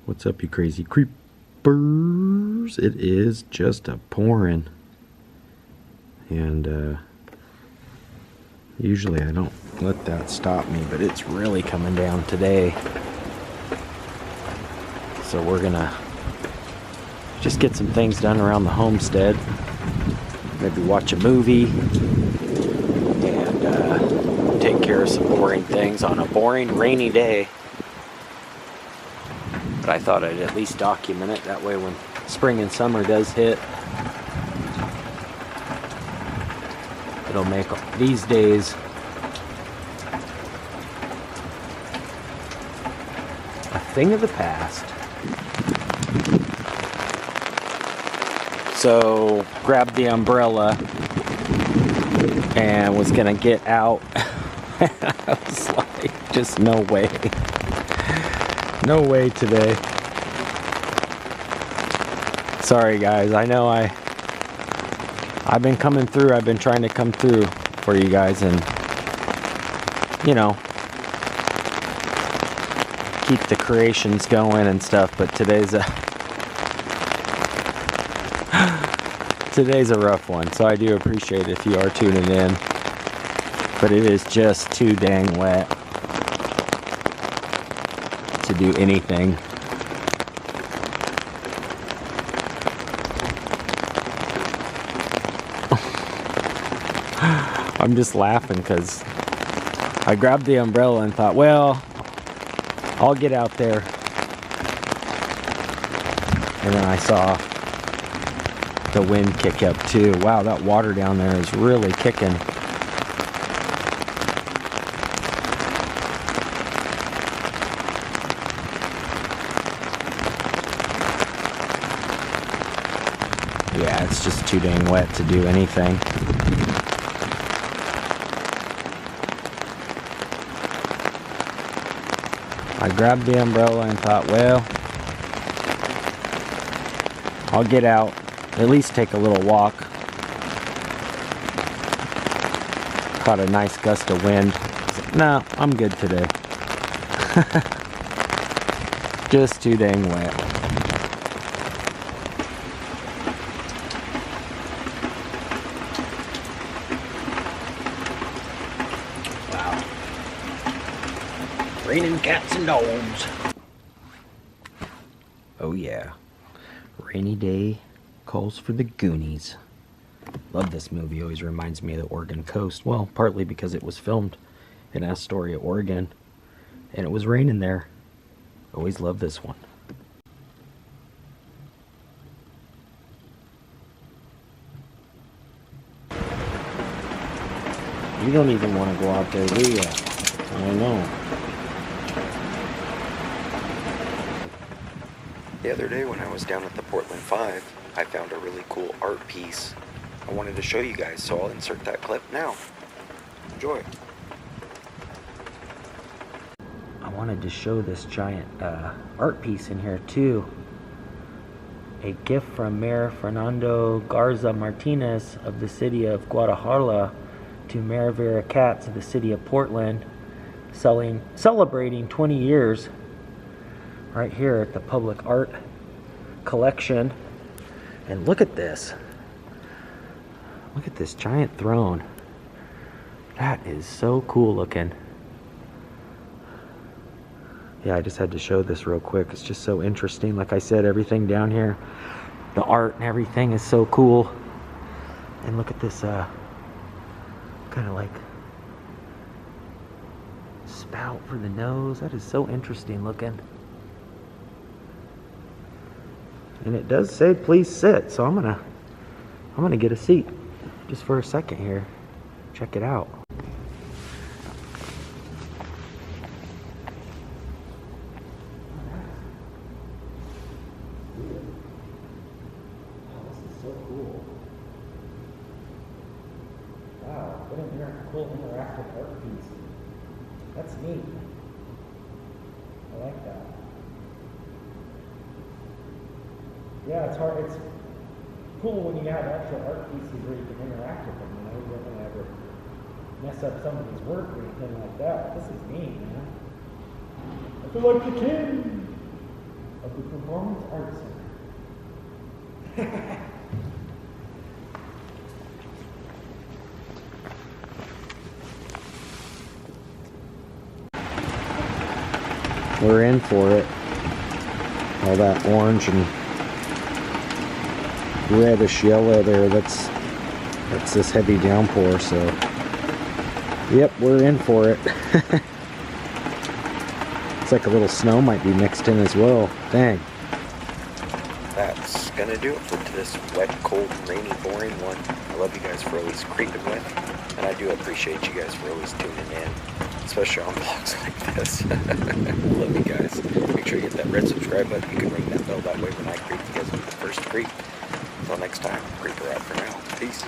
What's up, you crazy creepers? It is just a pouring. And usually I don't let that stop me, but it's really coming down today. So we're gonna just get some things done around the homestead. Maybe watch a movie and take care of some boring things on a boring rainy day. But I thought I'd at least document it. That way when spring and summer does hit, it'll make these days a thing of the past. So grabbed the umbrella and was gonna get out. I was like, just no way. No way today. Sorry guys, I know I've been coming through. I've been trying to come through for you guys and, you know, keep the creations going and stuff, but today's a rough one. So I do appreciate it if you are tuning in, but it is just too dang wet to do anything. I'm just laughing because I grabbed the umbrella and thought, well, I'll get out there. And then I saw the wind kick up too. Wow, that water down there is really kicking. Yeah, it's just too dang wet to do anything. I grabbed the umbrella and thought, well, I'll get out, at least take a little walk. Caught a nice gust of wind. No, I'm good today. Just too dang wet. Raining cats and dogs. Oh yeah. Rainy day calls for the Goonies. Love this movie. Always reminds me of the Oregon coast. Well, partly because it was filmed in Astoria, Oregon, and it was raining there. Always love this one. You don't even want to go out there, do you? I know. The other day when I was down at the Portland 5, I found a really cool art piece I wanted to show you guys, so I'll insert that clip now. Enjoy. I wanted to show this giant art piece in here too. A gift from Mayor Fernando Garza Martinez of the city of Guadalajara to Mayor Vera Katz of the city of Portland, celebrating 20 years right here at the public art collection. And look at this. Look at this giant throne. That is so cool looking. Yeah, I just had to show this real quick. It's just so interesting. Like I said, everything down here, the art and everything is so cool. And look at this kind of like spout for the nose. That is so interesting looking. And it does say please sit, so I'm gonna get a seat just for a second here. Check it out. Oh, this is so cool. Wow, what a cool interactive art piece. That's neat. I like that. Yeah, it's hard. It's cool when you have actual art pieces where you can interact with them. You know, you don't want to ever mess up somebody's work or anything like that. This is neat, man. I feel like the king. of the Performance Arts Center. We're in for it. All that orange and reddish yellow there, that's this heavy downpour, so yep, we're in for it. It's like a little snow might be mixed in as well. Dang. That's gonna do it for this wet, cold, rainy, boring one. I love you guys for always creeping with, and I do appreciate you guys for always tuning in, especially on vlogs like this. Love you guys. Make sure you hit that red subscribe button. You can ring that bell, that way when I creep, you guys will be the first to creep. Until next time, creeper out for now. Peace.